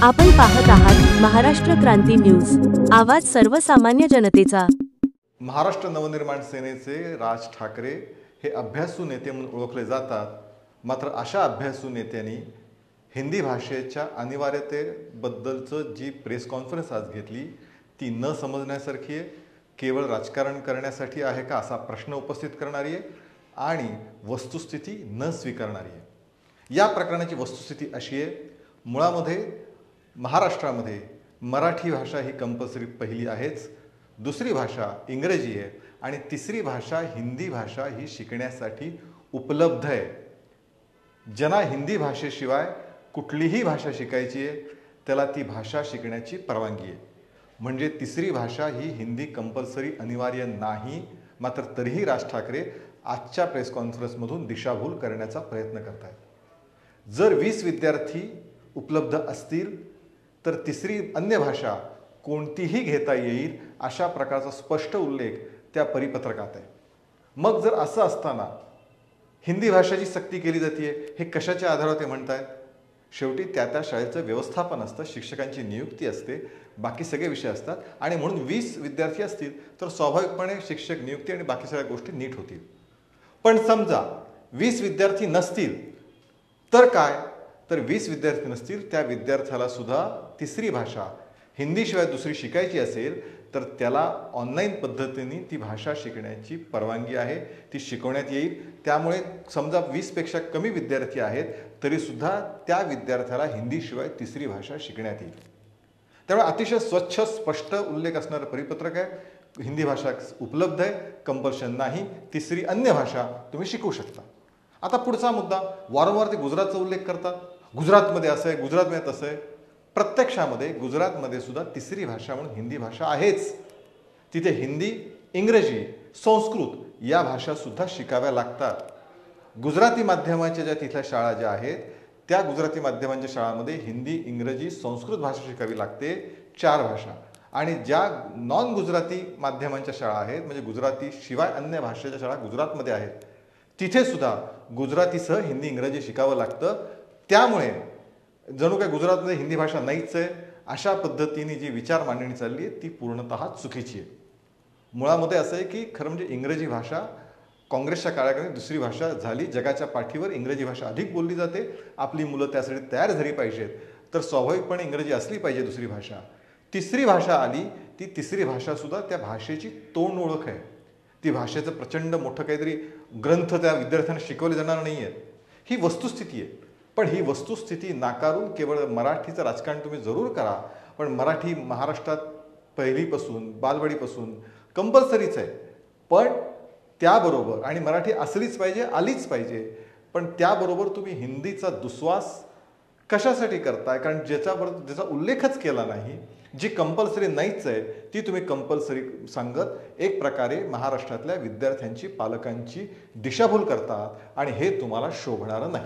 आपण पाहत आहात महाराष्ट्र क्रांती न्यूज, आवाज सर्वसामान्य जनतेचा। महाराष्ट्र नवनिर्माण सेनेचे राज ठाकरे हे अभ्यासू नेते म्हणून ओळखले जातात। मात्र अशा अभ्यासू नेत्यांनी हिंदी भाषेच्या अनिवार्यतेबद्दलचं जी प्रेस कॉन्फरन्स आज घेतली ती न समजण्यासारखी आहे, केवळ राजकारण करण्यासाठी आहे का असा प्रश्न उपस्थित करणारी आहे आणि वस्तुस्थिती न स्वीकारणारी आहे। या प्रकरणाची वस्तुस्थिती अशी आहे, मुळामध्ये महाराष्ट्रामध्ये मराठी भाषा ही कंपल्सरी पहिली आहेच, दुसरी भाषा इंग्रजी आहे आणि तिसरी भाषा हिंदी भाषा ही शिकण्यासाठी उपलब्ध आहे। ज्यांना हिंदी भाषेशिवाय कुठलीही भाषा शिकायची आहे त्याला ती भाषा शिकण्याची परवानगी आहे। म्हणजे तिसरी भाषा ही हिंदी कंपल्सरी अनिवार्य नाही। मात्र तरीही राज ठाकरे आजच्या प्रेस कॉन्फरन्समधून दिशाभूल करण्याचा प्रयत्न करत आहेत। जर 20 विद्यार्थी उपलब्ध असतील तर तिसरी अन्य भाषा कोणतीही घेता येईल अशा प्रकारचा स्पष्ट उल्लेख त्या परिपत्रकात आहे। मग जर असं असताना हिंदी भाषेची सक्ती केली जाते हे कशाच्या आधारावर ते म्हणतायत? शेवटी त्या शाळेचं व्यवस्थापन असतं, शिक्षकांची नियुक्ती असते, बाकी सगळे विषय असतात आणि म्हणून 20 विद्यार्थी असतील तर स्वाभाविकपणे शिक्षक नियुक्ती आणि बाकी सगळ्या गोष्टी नीट होतील। पण समजा 20 विद्यार्थी नसतील तर काय? तर 20 विद्यार्थी नसतील त्या विद्यार्थ्याला सुद्धा तिसरी भाषा हिंदीशिवाय दुसरी शिकायची असेल तर त्याला ऑनलाईन पद्धतीने ती भाषा शिकण्याची परवानगी आहे, ती शिकवण्यात येईल। त्यामुळे समजा 20 पेक्षा कमी विद्यार्थी आहेत तरी सुद्धा त्या विद्यार्थ्याला हिंदीशिवाय तिसरी भाषा शिकण्यात येईल। त्यामुळे अतिशय स्वच्छ स्पष्ट उल्लेख असणारं परिपत्रक आहे। हिंदी भाषा उपलब्ध आहे, कंपल्शन नाही, तिसरी अन्य भाषा तुम्ही शिकू शकता। आता पुढचा मुद्दा, वारंवार ते गुजरातचा उल्लेख करतात, गुजरातमध्ये असं आहे, गुजरातमध्ये तसं आहे। प्रत्यक्षामध्ये गुजरातमध्ये सुद्धा तिसरी भाषा म्हणून हिंदी भाषा आहेच। तिथे हिंदी, इंग्रजी, संस्कृत या भाषा सुद्धा शिकाव्या लागतात। गुजराती माध्यमाच्या ज्या तिथल्या शाळा ज्या आहेत त्या गुजराती माध्यमांच्या शाळांमध्ये हिंदी, इंग्रजी, संस्कृत भाषा शिकावी लागते, 4 भाषा। आणि ज्या नॉन गुजराती माध्यमांच्या शाळा आहेत म्हणजे गुजराती शिवाय अन्य भाषेच्या शाळा गुजरातमध्ये आहेत तिथे सुद्धा गुजरातीसह हिंदी, इंग्रजी शिकावं लागतं। त्यामुळे जणू काय गुजरातमध्ये हिंदी भाषा नाहीच आहे अशा पद्धतीने जी विचार मांडणी चालली आहे ती पूर्णतः चुकीची आहे। मुळामध्ये असं आहे की खरं म्हणजे इंग्रजी भाषा काँग्रेसच्या काळाकडे दुसरी भाषा झाली, जगाच्या पाठीवर इंग्रजी भाषा अधिक बोलली जाते। आपली मुलं त्यासाठी तयार झाली पाहिजेत तर स्वाभाविकपणे इंग्रजी असली पाहिजे दुसरी भाषा। तिसरी भाषा आली, ती तिसरी भाषा सुद्धा त्या भाषेची तोंड ओळख आहे। ती भाषेचं प्रचंड मोठं काहीतरी ग्रंथ त्या विद्यार्थ्यांना शिकवले जाणार नाही आहेत, ही वस्तुस्थिती आहे। पण ही वस्तुस्थिती नाकारून केवळ मराठीचं राजकारण तुम्ही जरूर करा, पण मराठी महाराष्ट्रात पहिलीपासून बालवाडीपासून कंपल्सरीच आहे। पण त्याबरोबर आणि मराठी असलीच पाहिजे, आलीच पाहिजे, पण त्याबरोबर तुम्ही हिंदीचा दुस्वास कशासाठी करताय? कारण ज्याचा उल्लेखच केला नाही, जी कंपल्सरी नाहीच आहे ती तुम्ही कंपल्सरी सांगत एक प्रकारे महाराष्ट्रातल्या विद्यार्थ्यांची, पालकांची दिशाभूल करतात आणि हे तुम्हाला शोभणारं नाही।